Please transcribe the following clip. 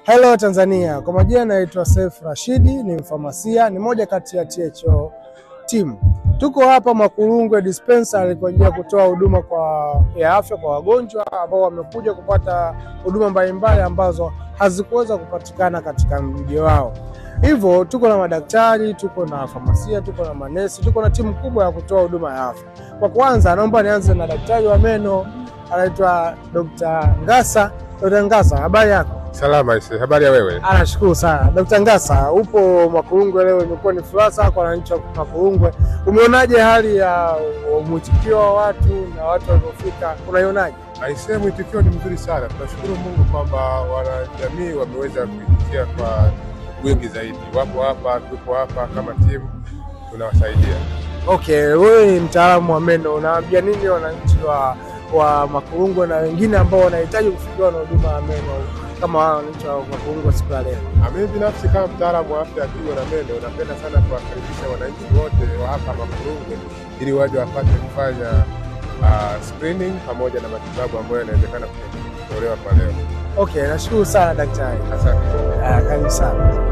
Hello Tanzania, kwa majina naitwa Seif Rashidi, ni mfamasia, ni moja kati ya THO team. Tuko hapa Makurungwe dispensary kwa ajili ya kutoa huduma ya afya kwa wagonjwa ambao wamekuja kupata huduma mbalimbali ambazo hazikuweza kupatikana katika mji wao. Hivyo tuko na madaktari, tuko na famasia, tuko na manesi, tuko na timu kubwa ya kutoa huduma ya afya. Kwa kwanza naomba nianze na daktari wa meno, anaitwa Dr. Ngasa. Dr. Ngasa, habari yako? Salama isi, habari ya wewe? Nashukuru sana. Dr. Ngasa, upo Makurungwe leo, imekuwa ni furaha kwa wananchi wa Makurungwe. Umeonaje hali ya mwitikio wa watu na watu waliofika? Unaionaje? Aisee, mwitikio ni mzuri sana. Tunashukuru Mungu kwamba wanajamii wameweza kuitikia kwa wingi zaidi. Wapo hapa, tupo hapa kama timu tunawasaidia. Okay, wewe ni mtaalamu wa meno, unawaambia nini wananchi wa Makurungwe na wengine ambao wanahitaji kufikiwa na huduma ya meno kama wananchi wa Makurungwe siku ya leo? Mimi binafsi kama mtaalamu wa afya ya kinywa na meno napenda sana kuwakaribisha wananchi wote wa hapa Makurungwe ili waje wapate kufanya screening pamoja na matibabu ambayo yanawezekana kutolewa kwa leo. Okay, nashukuru sana daktari. Asante. Karibu sana.